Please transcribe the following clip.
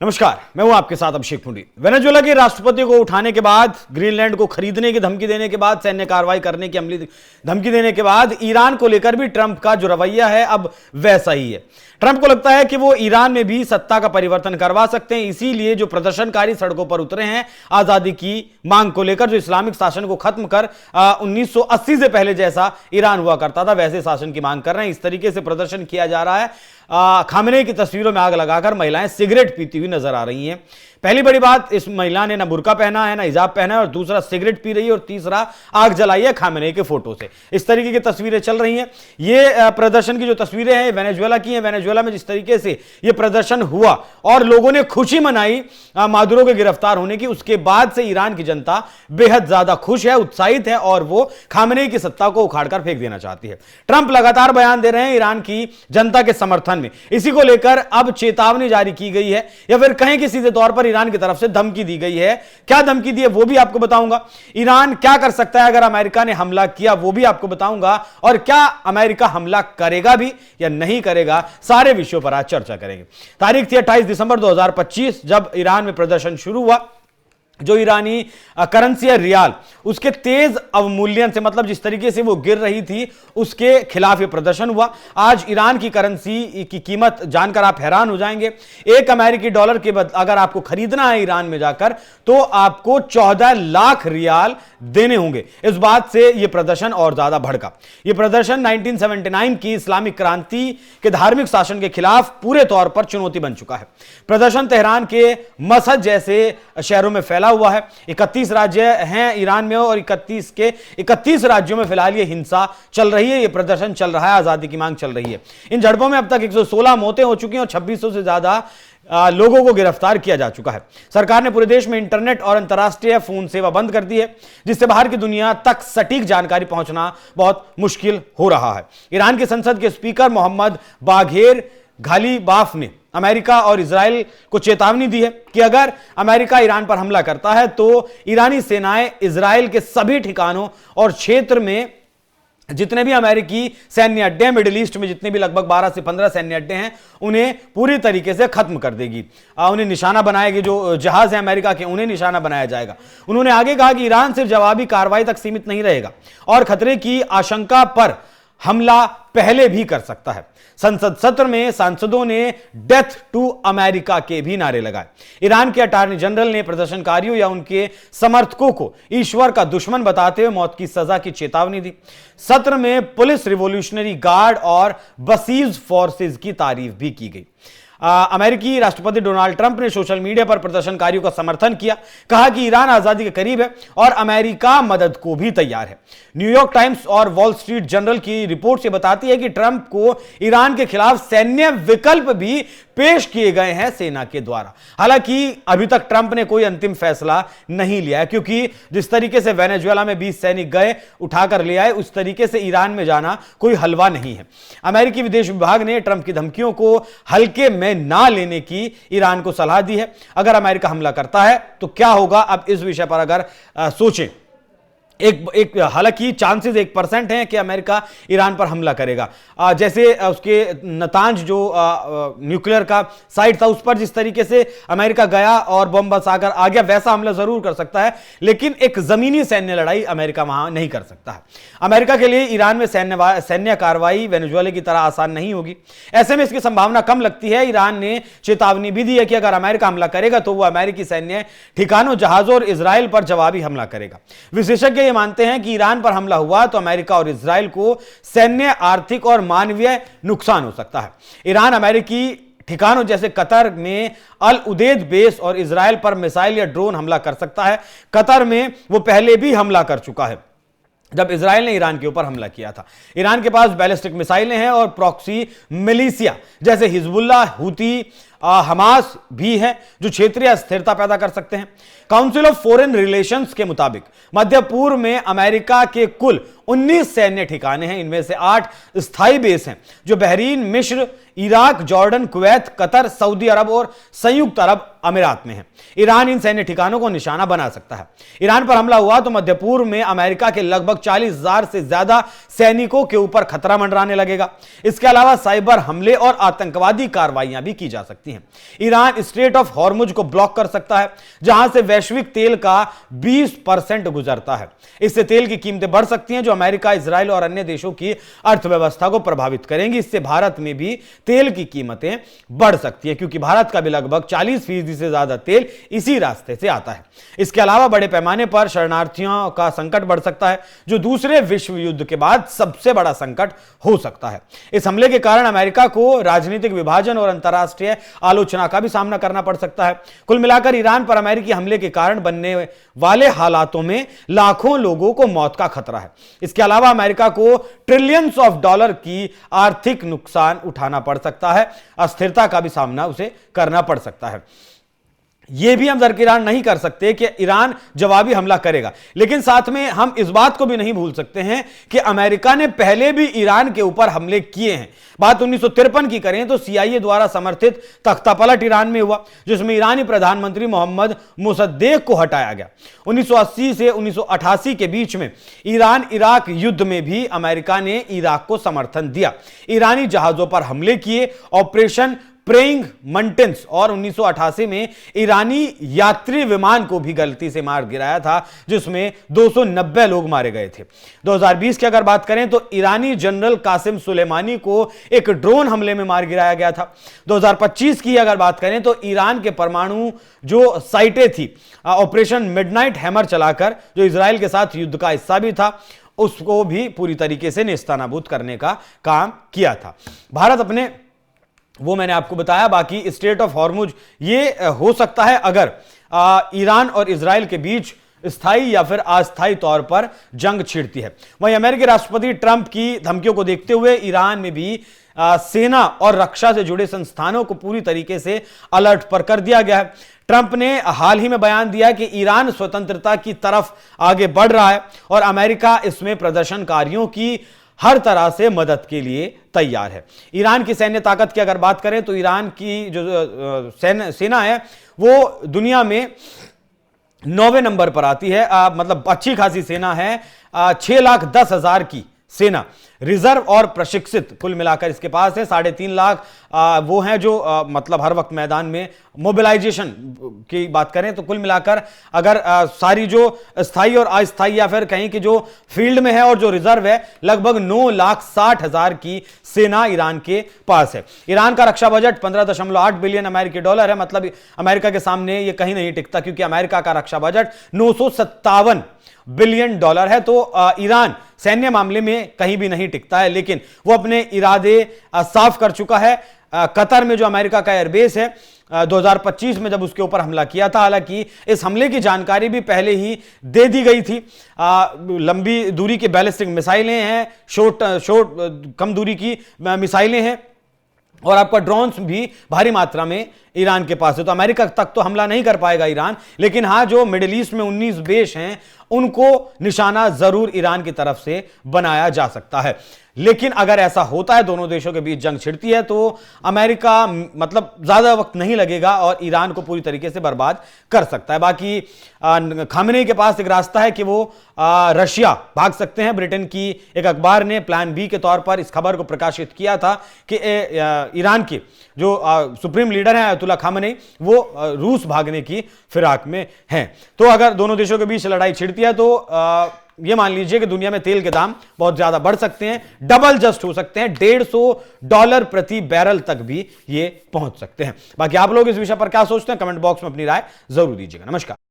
नमस्कार, मैं हूं आपके साथ अभिषेक पुंडी। वेनेजुएला के राष्ट्रपति को उठाने के बाद, ग्रीनलैंड को खरीदने की धमकी देने के बाद, सैन्य कार्रवाई करने की अमली धमकी देने के बाद ईरान को लेकर भी ट्रंप का जो रवैया है अब वैसा ही है। ट्रंप को लगता है कि वो ईरान में भी सत्ता का परिवर्तन करवा सकते हैं, इसीलिए जो प्रदर्शनकारी सड़कों पर उतरे हैं आजादी की मांग को लेकर, जो इस्लामिक शासन को खत्म कर 1980 से पहले जैसा ईरान हुआ करता था वैसे शासन की मांग कर रहे हैं। इस तरीके से प्रदर्शन किया जा रहा है। खामनेई की तस्वीरों में आग लगाकर महिलाएं सिगरेट पीती हुई नजर आ रही हैं। पहली बड़ी बात, इस महिला ने ना बुर्का पहना है ना हिजाब पहना है, और दूसरा सिगरेट पी रही है, और तीसरा आग जलाई है खामनेई के फोटो से। इस तरीके की तस्वीरें चल रही हैं। ये प्रदर्शन की जो तस्वीरें हैं वेनेजुएला की हैं। वेनेजुएला में जिस तरीके से ये प्रदर्शन हुआ और लोगों ने खुशी मनाई मादुरो के गिरफ्तार होने की, उसके बाद से ईरान की जनता बेहद ज्यादा खुश है, उत्साहित है, और वो खामनेई की सत्ता को उखाड़कर फेंक देना चाहती है। ट्रंप लगातार बयान दे रहे हैं ईरान की जनता के समर्थन में। इसी को लेकर अब चेतावनी जारी की गई है, या फिर कहें कि सीधे तौर पर ईरान की तरफ से धमकी दी गई है। क्या धमकी दी है वो भी आपको बताऊंगा। ईरान क्या कर सकता है अगर अमेरिका ने हमला किया वो भी आपको बताऊंगा, और क्या अमेरिका हमला करेगा भी या नहीं करेगा, सारे विषयों पर आज चर्चा करेंगे। तारीख थी 28 दिसंबर 2025 जब ईरान में प्रदर्शन शुरू हुआ। जो ईरानी करेंसी है रियाल, उसके तेज अवमूल्यन से, मतलब जिस तरीके से वो गिर रही थी, उसके खिलाफ ये प्रदर्शन हुआ। आज ईरान की करेंसी की कीमत जानकर आप हैरान हो जाएंगे। एक अमेरिकी डॉलर के बदले अगर आपको खरीदना है ईरान में जाकर तो आपको 14 लाख रियाल देने होंगे। इस बात से यह प्रदर्शन और ज्यादा भड़का। यह प्रदर्शन 1979 की इस्लामिक क्रांति के धार्मिक शासन के खिलाफ पूरे तौर पर चुनौती बन चुका है। प्रदर्शन तेहरान के मसहद जैसे शहरों में फैला हुआ है। 31 राज्य हैं ईरान में, और 31 के 31 राज्यों में फिलहाल ये हिंसा चल रही है, ये प्रदर्शन चल रहा है, आजादी की मांग चल रही है। इन झड़पों में अब तक 116 मौतें हो चुकी हैं और 2600 से ज्यादा लोगों को गिरफ्तार किया जा चुका है। सरकार ने पूरे देश में इंटरनेट और अंतर्राष्ट्रीय फोन सेवा बंद कर दी है, जिससे बाहर की दुनिया तक सटीक जानकारी पहुंचना बहुत मुश्किल हो रहा है। ईरान की संसद के स्पीकर मोहम्मद बाघेर घालीबाफ ने अमेरिका और इजराइल को चेतावनी दी है कि अगर अमेरिका ईरान पर हमला करता है तो ईरानी सेनाएं इजराइल के सभी ठिकानों और क्षेत्र में जितने भी अमेरिकी सैन्य अड्डे हैं, मिडिल ईस्ट में जितने भी लगभग 12 से 15 सैन्य अड्डे हैं, उन्हें पूरी तरीके से खत्म कर देगी। उन्हें निशाना बनाएगी। जो जहाज है अमेरिका के, उन्हें निशाना बनाया जाएगा। उन्होंने आगे कहा कि ईरान सिर्फ जवाबी कार्रवाई तक सीमित नहीं रहेगा और खतरे की आशंका पर हमला पहले भी कर सकता है। संसद सत्र में सांसदों ने डेथ टू अमेरिका के भी नारे लगाए। ईरान के अटॉर्नी जनरल ने प्रदर्शनकारियों या उनके समर्थकों को ईश्वर का दुश्मन बताते हुए मौत की सजा की चेतावनी दी। सत्र में पुलिस, रिवॉल्यूशनरी गार्ड और बसीज फोर्सेज की तारीफ भी की गई। अमेरिकी राष्ट्रपति डोनाल्ड ट्रंप ने सोशल मीडिया पर प्रदर्शनकारियों का समर्थन किया, कहा कि ईरान आजादी के करीब है और अमेरिका मदद को भी तैयार है। न्यूयॉर्क टाइम्स और वॉल स्ट्रीट जर्नल की रिपोर्ट से बताती है कि ट्रंप को ईरान के खिलाफ सैन्य विकल्प भी पेश किए गए हैं सेना के द्वारा। हालांकि अभी तक ट्रंप ने कोई अंतिम फैसला नहीं लिया है, क्योंकि जिस तरीके से वेनेजुएला में 20 सैनिक गए, उठाकर ले आए, उस तरीके से ईरान में जाना कोई हलवा नहीं है। अमेरिकी विदेश विभाग ने ट्रंप की धमकियों को हल्के में ना लेने की ईरान को सलाह दी है। अगर अमेरिका हमला करता है तो क्या होगा, अब इस विषय पर अगर सोचें, हालांकि चांसेस 1% हैं कि अमेरिका ईरान पर हमला करेगा। जैसे उसके नतांज जो न्यूक्लियर का साइट था, उस पर जिस तरीके से अमेरिका गया और बम बरसाकर आ गया, वैसा हमला जरूर कर सकता है, लेकिन एक जमीनी सैन्य लड़ाई अमेरिका वहां नहीं कर सकता है। अमेरिका के लिए ईरान में सैन्य कार्रवाई वेनेजुएला की तरह आसान नहीं होगी। ऐसे में इसकी संभावना कम लगती है। ईरान ने चेतावनी भी दी है कि अगर अमेरिका हमला करेगा तो वह अमेरिकी सैन्य ठिकानों, जहाजों और इजराइल पर जवाबी हमला करेगा। विशेषज्ञ ये मानते हैं कि ईरान पर हमला हुआ तो अमेरिका और इजराइल को सैन्य, आर्थिक और मानवीय नुकसान हो सकता है। ईरान अमेरिकी ठिकानों जैसे कतर में अल उदेद बेस और इजराइल पर मिसाइल या ड्रोन हमला कर सकता है। कतर में वो पहले भी हमला कर चुका है जब इजराइल ने ईरान के ऊपर हमला किया था। ईरान के पास बैलिस्टिक मिसाइलें हैं और प्रॉक्सी मिलिशिया जैसे हिजबुल्लाह, हूती, हमास भी हैं जो क्षेत्रीय अस्थिरता पैदा कर सकते हैं। काउंसिल ऑफ फॉरेन रिलेशंस के मुताबिक मध्य पूर्व में अमेरिका के कुल 19 सैन्य ठिकाने हैं। इनमें से 8 स्थायी बेस हैं जो बहरीन, मिस्र, Iraq, Jordan, Kuwait, Qatar, Saudi Arab और संयुक्त अरब अमीरात में है। ईरान इन सैन्य ठिकानों को निशाना बना सकता है। ईरान पर हमला हुआ तो मध्य पूर्व में अमेरिका के लगभग 40,000 से ज्यादा सैनिकों के ऊपर खतरा मंडराने लगेगा। इसके अलावा साइबर हमले और आतंकवादी कार्रवाइयां भी की जा सकती हैं। ईरान स्ट्रेट ऑफ हॉर्मुज को ब्लॉक कर सकता है, जहां से वैश्विक तेल का 20% गुजरता है। इससे तेल की कीमतें बढ़ सकती हैं, जो अमेरिका, इजराइल और अन्य देशों की अर्थव्यवस्था को प्रभावित करेंगी। इससे भारत में भी तेल की कीमतें बढ़ सकती है, क्योंकि भारत का भी लगभग 40% से ज्यादा तेल इसी रास्ते से आता है। इसके अलावा बड़े पैमाने पर शरणार्थियों का संकट बढ़ सकता है, जो दूसरे विश्व युद्ध के बाद सबसे बड़ा संकट हो सकता है। इस हमले के कारण अमेरिका को राजनीतिक विभाजन और अंतर्राष्ट्रीय आलोचना का भी सामना करना पड़ सकता है। कुल मिलाकर ईरान पर अमेरिकी हमले के कारण बनने वाले हालातों में लाखों लोगों को मौत का खतरा है। इसके अलावा अमेरिका को ट्रिलियंस ऑफ डॉलर की आर्थिक नुकसान उठाना पड़ सकता है। अस्थिरता का भी सामना उसे करना पड़ सकता है। यह भी हम दरकिरार नहीं कर सकते कि ईरान जवाबी हमला करेगा, लेकिन साथ में हम इस बात को भी नहीं भूल सकते हैं कि अमेरिका ने पहले भी ईरान के ऊपर हमले किए हैं। बात 1953 की करें तो CIA द्वारा समर्थित तख्तापलट ईरान में हुआ, जिसमें ईरानी प्रधानमंत्री मोहम्मद मोसद्देक को हटाया गया। 1980 से 1988 के बीच में ईरान इराक युद्ध में भी अमेरिका ने इराक को समर्थन दिया। ईरानी जहाजों पर हमले किए, ऑपरेशन प्रेइंग मंटेंस, और 1988 में ईरानी यात्री विमान को भी गलती से मार गिराया था, जिसमें 290 लोग मारे गए थे। 2020 की अगर बात करें तो ईरानी जनरल कासिम सुलेमानी को एक ड्रोन हमले में मार गिराया गया था। 2025 की अगर बात करें तो ईरान के परमाणु जो साइटें थी, ऑपरेशन मिडनाइट हैमर चलाकर, जो इजराइल के साथ युद्ध का हिस्सा भी था, उसको भी पूरी तरीके से नेस्तनाबूद करने का काम किया था। भारत अपने, वो मैंने आपको बताया, बाकी स्ट्रेट ऑफ हॉर्मुज ये हो सकता है अगर ईरान और इजराइल के बीच स्थायी या फिर अस्थायी तौर पर जंग छिड़ती है। वहीं अमेरिकी राष्ट्रपति ट्रंप की धमकियों को देखते हुए ईरान में भी सेना और रक्षा से जुड़े संस्थानों को पूरी तरीके से अलर्ट पर कर दिया गया है। ट्रंप ने हाल ही में बयान दिया कि ईरान स्वतंत्रता की तरफ आगे बढ़ रहा है और अमेरिका इसमें प्रदर्शनकारियों की हर तरह से मदद के लिए तैयार है। ईरान की सैन्य ताकत की अगर बात करें तो ईरान की जो सेना है वो दुनिया में 9वें नंबर पर आती है। मतलब अच्छी खासी सेना है। 6,10,000 की सेना रिजर्व और प्रशिक्षित कुल मिलाकर इसके पास है। 3.5 लाख वो हैं जो मतलब हर वक्त मैदान में मोबिलाइजेशन की बात करें तो कुल मिलाकर अगर सारी जो स्थायी और अस्थायी या फिर कहीं की जो फील्ड में है और जो रिजर्व है, लगभग 9,60,000 की सेना ईरान के पास है। ईरान का रक्षा बजट 15.8 बिलियन अमेरिकी डॉलर है। मतलब अमेरिका के सामने ये कहीं नहीं टिकता, क्योंकि अमेरिका का रक्षा बजट 957 बिलियन डॉलर है। तो ईरान सैन्य मामले में कहीं भी नहीं टिकता है, लेकिन वो अपने इरादे साफ कर चुका है। कतर में जो अमेरिका का एयरबेस है, 2025 में जब उसके ऊपर हमला किया था, हालांकि इस हमले की जानकारी भी पहले ही दे दी गई थी। लंबी दूरी की बैलिस्टिक मिसाइलें हैं, कम दूरी की मिसाइलें हैं, और आपका ड्रोन्स भी भारी मात्रा में ईरान के पास है। तो अमेरिका तक तो हमला नहीं कर पाएगा ईरान, लेकिन हां, जो मिडिल ईस्ट में 19 देश हैं उनको निशाना जरूर ईरान की तरफ से बनाया जा सकता है। लेकिन अगर ऐसा होता है, दोनों देशों के बीच जंग छिड़ती है, तो अमेरिका मतलब ज्यादा वक्त नहीं लगेगा और ईरान को पूरी तरीके से बर्बाद कर सकता है। बाकी खामेनेई के पास एक रास्ता है कि वो रशिया भाग सकते हैं। ब्रिटेन की एक अखबार ने प्लान बी के तौर पर इस खबर को प्रकाशित किया था कि ईरान के जो सुप्रीम लीडर हैं अयतुल्ला खामेनेई, वो रूस भागने की फिराक में हैं। तो अगर दोनों देशों के बीच लड़ाई छिड़ती है तो ये मान लीजिए कि दुनिया में तेल के दाम बहुत ज्यादा बढ़ सकते हैं, डबल जस्ट हो सकते हैं, $150 प्रति बैरल तक भी ये पहुंच सकते हैं। बाकी आप लोग इस विषय पर क्या सोचते हैं, कमेंट बॉक्स में अपनी राय जरूर दीजिएगा। नमस्कार।